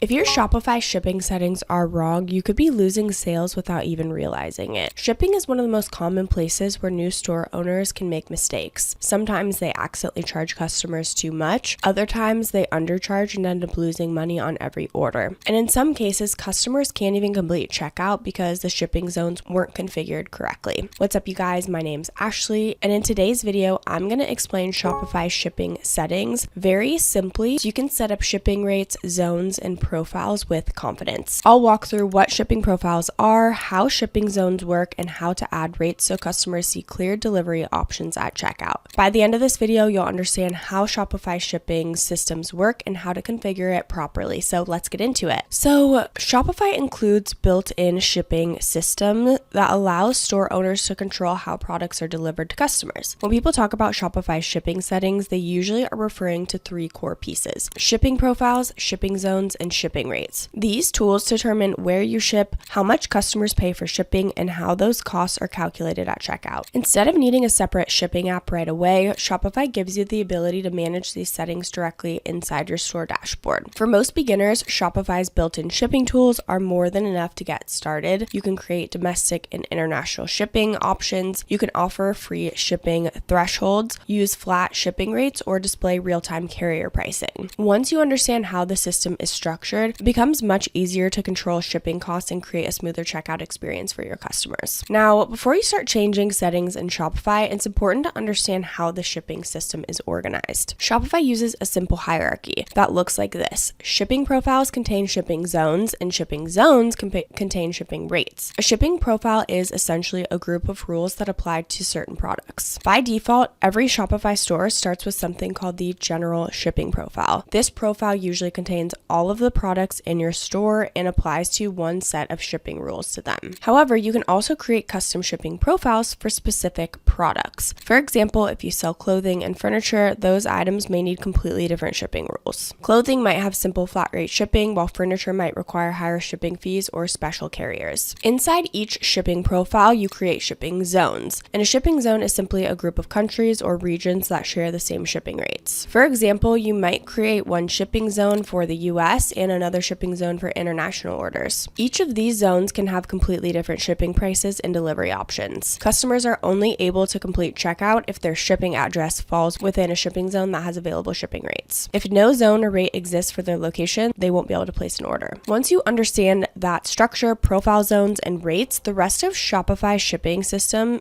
If your Shopify shipping settings are wrong, you could be losing sales without even realizing it. Shipping is one of the most common places where new store owners can make mistakes. Sometimes they accidentally charge customers too much. Other times they undercharge and end up losing money on every order. And in some cases, customers can't even complete checkout because the shipping zones weren't configured correctly. What's up, you guys? My name's Ashley, and in today's video, I'm going to explain Shopify shipping settings very simply so you can set up shipping rates, zones, and profiles with confidence. I'll walk through what shipping profiles are, how shipping zones work, and how to add rates so customers see clear delivery options at checkout. By the end of this video, you'll understand how Shopify shipping systems work and how to configure it properly. So let's get into it. So Shopify includes built-in shipping system that allows store owners to control how products are delivered to customers. When people talk about Shopify shipping settings, they usually are referring to three core pieces: shipping profiles, shipping zones, and shipping rates. These tools determine where you ship, how much customers pay for shipping, and how those costs are calculated at checkout. Instead of needing a separate shipping app right away, Shopify gives you the ability to manage these settings directly inside your store dashboard. For most beginners, Shopify's built-in shipping tools are more than enough to get started. You can create domestic and international shipping options. You can offer free shipping thresholds, use flat shipping rates, or display real-time carrier pricing. Once you understand how the system is structured, it becomes much easier to control shipping costs and create a smoother checkout experience for your customers. Now, before you start changing settings in Shopify, it's important to understand how the shipping system is organized. Shopify uses a simple hierarchy that looks like this. Shipping profiles contain shipping zones, and shipping zones contain shipping rates. A shipping profile is essentially a group of rules that apply to certain products. By default, every Shopify store starts with something called the general shipping profile. This profile usually contains all of the products in your store and applies to one set of shipping rules to them. However, you can also create custom shipping profiles for specific products. For example, if you sell clothing and furniture, those items may need completely different shipping rules. Clothing might have simple flat rate shipping, while furniture might require higher shipping fees or special carriers. Inside each shipping profile, you create shipping zones, and a shipping zone is simply a group of countries or regions that share the same shipping rates. For example, you might create one shipping zone for the US and another shipping zone for international orders. Each of these zones can have completely different shipping prices and delivery options. Customers are only able to complete checkout if their shipping address falls within a shipping zone that has available shipping rates. If no zone or rate exists for their location, they won't be able to place an order. Once you understand that structure, profile zones, and rates, the rest of Shopify's shipping system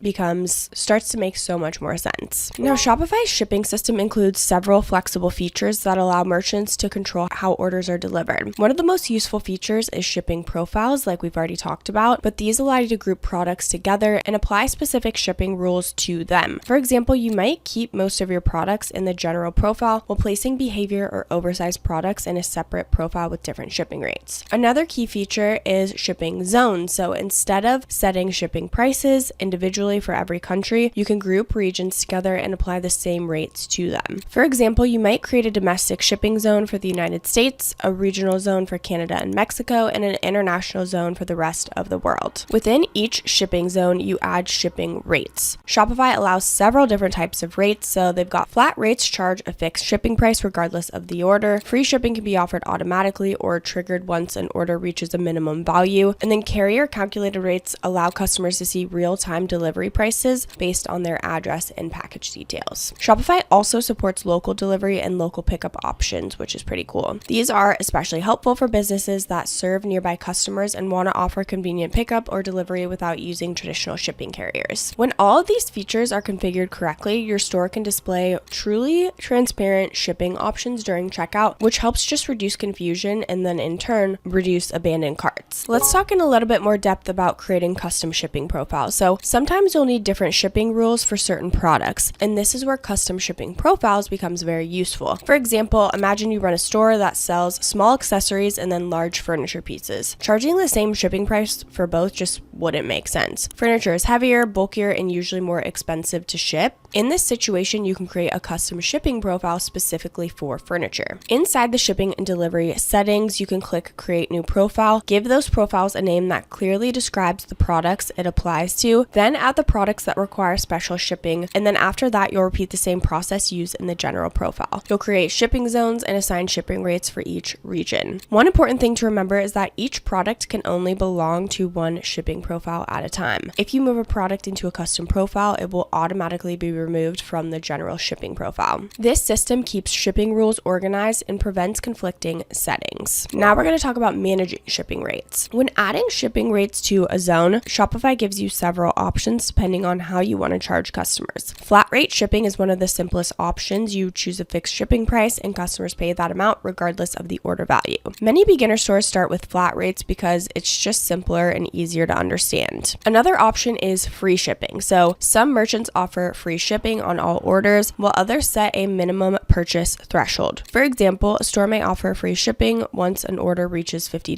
starts to make so much more sense. Now, Shopify's shipping system includes several flexible features that allow merchants to control how orders are delivered. One of the most useful features is shipping profiles, like we've already talked about, but these allow you to group products together and apply specific shipping rules to them. For example, you might keep most of your products in the general profile while placing behavior or oversized products in a separate profile with different shipping rates. Another key feature is shipping zones. So instead of setting shipping prices individually for every country, you can group regions together and apply the same rates to them. For example, you might create a domestic shipping zone for the United States, a regional zone for Canada and Mexico, and an international zone for the rest of the world. Within each shipping zone, you add shipping rates. Shopify allows several different types of rates, so they've got flat rates charge a fixed shipping price regardless of the order. Free shipping can be offered automatically or triggered once an order reaches a minimum value. And then carrier calculated rates allow customers to see real-time delivery prices based on their address and package details. Shopify also supports local delivery and local pickup options, which is pretty cool. These are especially helpful for businesses that serve nearby customers and want to offer convenient pickup or delivery without using traditional shipping carriers. When all of these features are configured correctly, your store can display truly transparent shipping options during checkout, which helps just reduce confusion and then in turn reduce abandoned carts. Let's talk in a little bit more depth about creating custom shipping profiles. So sometimes you'll need different shipping rules for certain products, and this is where custom shipping profiles becomes very useful. For example, imagine you run a store that sells small accessories and then large furniture pieces. Charging the same shipping price for both just wouldn't make sense. Furniture is heavier, bulkier, and usually more expensive to ship. In this situation, you can create a custom shipping profile specifically for furniture. Inside the shipping and delivery settings, you can click Create New Profile, give those profiles a name that clearly describes the products it applies to, then add the products that require special shipping, and then after that, you'll repeat the same process used in the general profile. You'll create shipping zones and assign shipping rates for each region. origin. One important thing to remember is that each product can only belong to one shipping profile at a time. If you move a product into a custom profile, it will automatically be removed from the general shipping profile. This system keeps shipping rules organized and prevents conflicting settings. Now we're going to talk about managing shipping rates. When adding shipping rates to a zone, Shopify gives you several options depending on how you want to charge customers. Flat rate shipping is one of the simplest options. You choose a fixed shipping price and customers pay that amount regardless of the order value. Many beginner stores start with flat rates because it's just simpler and easier to understand. Another option is free shipping. So some merchants offer free shipping on all orders, while others set a minimum purchase threshold. For example, a store may offer free shipping once an order reaches $50.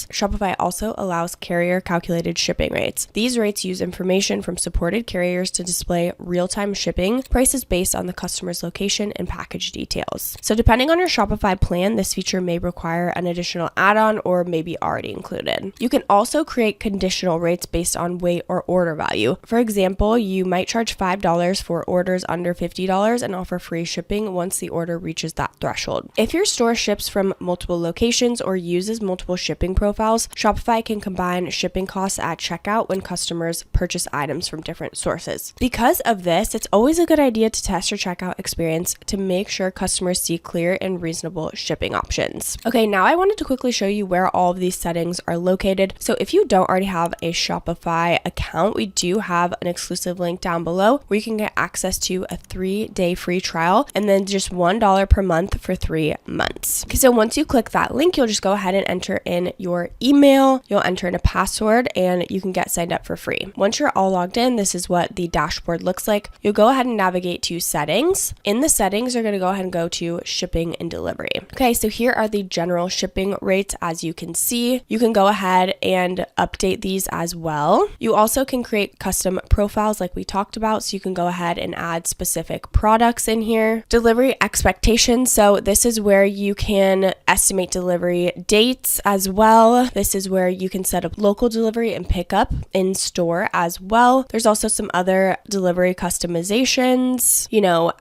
Shopify also allows carrier calculated shipping rates. These rates use information from supported carriers to display real-time shipping prices based on the customer's location and package details. So depending on your Shopify plan, this feature may require an additional add-on or maybe already included. You can also create conditional rates based on weight or order value. For example, you might charge $5 for orders under $50 and offer free shipping once the order reaches that threshold. If your store ships from multiple locations or uses multiple shipping profiles, Shopify can combine shipping costs at checkout when customers purchase items from different sources. Because of this, it's always a good idea to test your checkout experience to make sure customers see clear and reasonable shipping options. Okay, now I wanted to quickly show you where all of these settings are located. So if you don't already have a Shopify account, we do have an exclusive link down below where you can get access to a 3-day free trial and then just $1 per month for 3 months. Okay, so once you click that link, you'll just go ahead and enter in your email, you'll enter in a password, and you can get signed up for free. Once you're all logged in, this is what the dashboard looks like. You'll go ahead and navigate to settings. In the settings, you're going to go ahead and go to shipping and delivery. Okay, so here are the general shipping rates. As you can see, you can go ahead and update these as well. You also can create custom profiles like we talked about, so you can go ahead and add specific products in here. Delivery expectations. So this is where you can estimate delivery dates as well. This is where you can set up local delivery and pickup in store as well. There's also some other delivery customizations,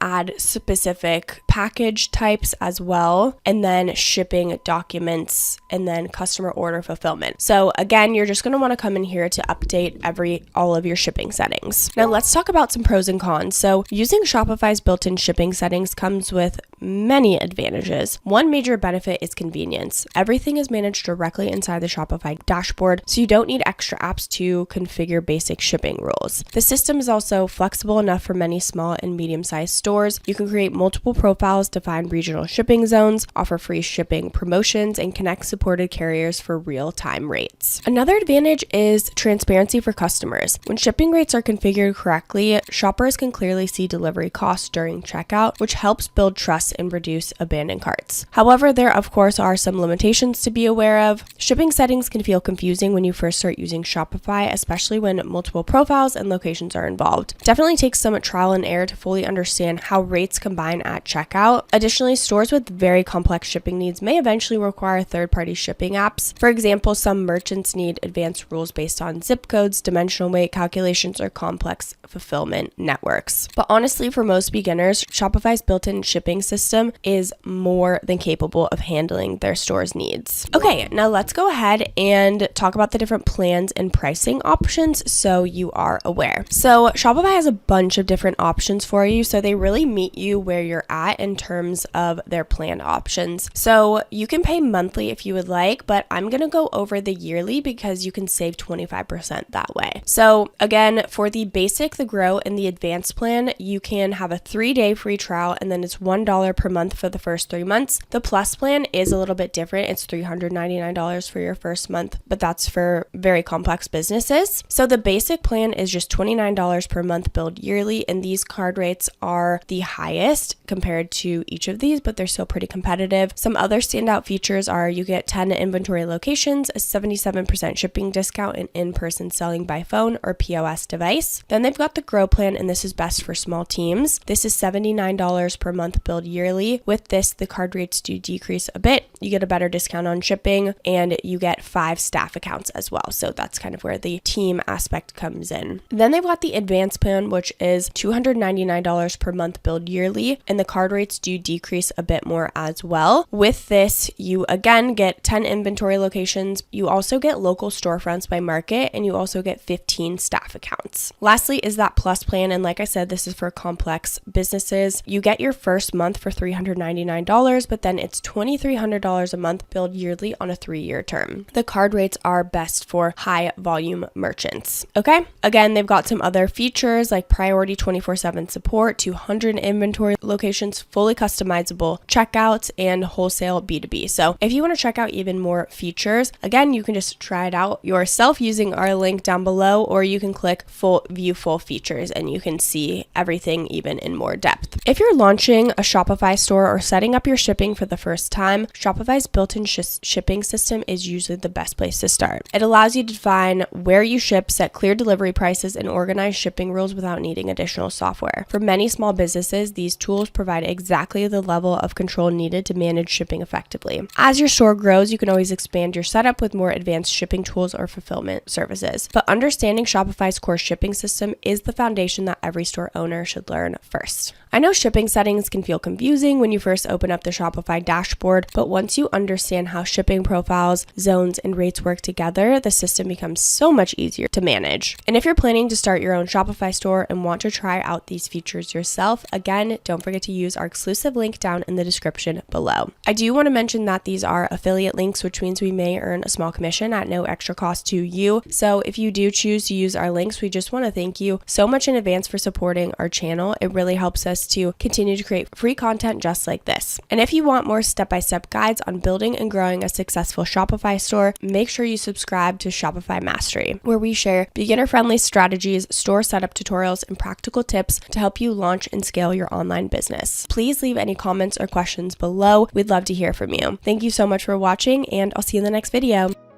add specific package types as well, and then shipping documents, and then customer order fulfillment. So again, you're just going to want to come in here to update all of your shipping settings. Now let's talk about some pros and cons. So using Shopify's built-in shipping settings comes with many advantages. One major benefit is convenience. Everything is managed directly inside the Shopify dashboard, so you don't need extra apps to configure basic shipping rules. The system is also flexible enough for many small and medium-sized stores. You can create multiple profiles, define regional shipping zones, offer free shipping promotions, and connect supported carriers for real-time rates. Another advantage is transparency for customers. When shipping rates are configured correctly, shoppers can clearly see delivery costs during checkout, which helps build trust and reduce abandoned carts. However, there of course are some limitations to be aware of. Shipping settings can feel confusing when you first start using Shopify, especially when multiple profiles and locations are involved. Definitely takes some trial and error to fully understand how rates combine at checkout. Additionally, stores with very complex shipping needs may eventually require third-party shipping apps. For example, some merchants need advanced rules based on zip codes, dimensional weight calculations, or complex fulfillment networks. But honestly, for most beginners, Shopify's built-in shipping system is more than capable of handling their store's needs. Okay, now let's go ahead and talk about the different plans and pricing options so you are aware. So Shopify has a bunch of different options for you, so they really meet you where you're at in terms of their plan options. So you can pay monthly if you would like, but I'm going to go over the yearly because you can save 25% that way. So again, for the basic, the grow, and the advanced plan, you can have a 3-day free trial, and then it's $1 per month for the first 3 months. The plus plan is a little bit different. It's $399 for your first month, but that's for very complex businesses. So the basic plan is just $29 per month billed yearly, and these card rates are the highest compared to each of these, but they're still pretty competitive. Some other standout features are you get 10 inventory locations, a 77% shipping discount, and in-person selling by phone or POS device. Then they've got the grow plan, and this is best for small teams. This is $79 per month billed yearly. With this, the card rates do decrease a bit. You get a better discount on shipping, and you get 5 staff accounts as well. So that's kind of where the team aspect comes in. Then they've got the advanced plan, which is $299 per month billed yearly, and the card rates do decrease a bit more as well. With this, this, you again get 10 inventory locations. You also get local storefronts by market, and you also get 15 staff accounts. Lastly is that Plus plan, and like I said, this is for complex businesses. You get your first month for $399, but then it's $2,300 a month billed yearly on a 3-year term. The card rates are best for high volume merchants. Okay, again, they've got some other features like priority 24/7 support, 200 inventory locations, fully customizable checkouts, and wholesale B2B. So if you want to check out even more features, again, you can just try it out yourself using our link down below, or you can click view full features and you can see everything even in more depth. If you're launching a Shopify store or setting up your shipping for the first time, Shopify's built-in shipping system is usually the best place to start. It allows you to define where you ship, set clear delivery prices, and organize shipping rules without needing additional software. For many small businesses, these tools provide exactly the level of control needed to manage shipping effectively. As your store grows, you can always expand your setup with more advanced shipping tools or fulfillment services. But understanding Shopify's core shipping system is the foundation that every store owner should learn first. I know shipping settings can feel confusing when you first open up the Shopify dashboard, but once you understand how shipping profiles, zones, and rates work together, the system becomes so much easier to manage. And if you're planning to start your own Shopify store and want to try out these features yourself, again, don't forget to use our exclusive link down in the description below. I do want to mention that these are affiliate links, which means we may earn a small commission at no extra cost to you. So if you do choose to use our links, we just want to thank you so much in advance for supporting our channel. It really helps us to continue to create free content just like this. And if you want more step-by-step guides on building and growing a successful Shopify store, make sure you subscribe to Shopify Mastery, where we share beginner-friendly strategies, store setup tutorials, and practical tips to help you launch and scale your online business. Please leave any comments or questions below. We'd love to hear from you. Thank you so much for watching, and I'll see you in the next video.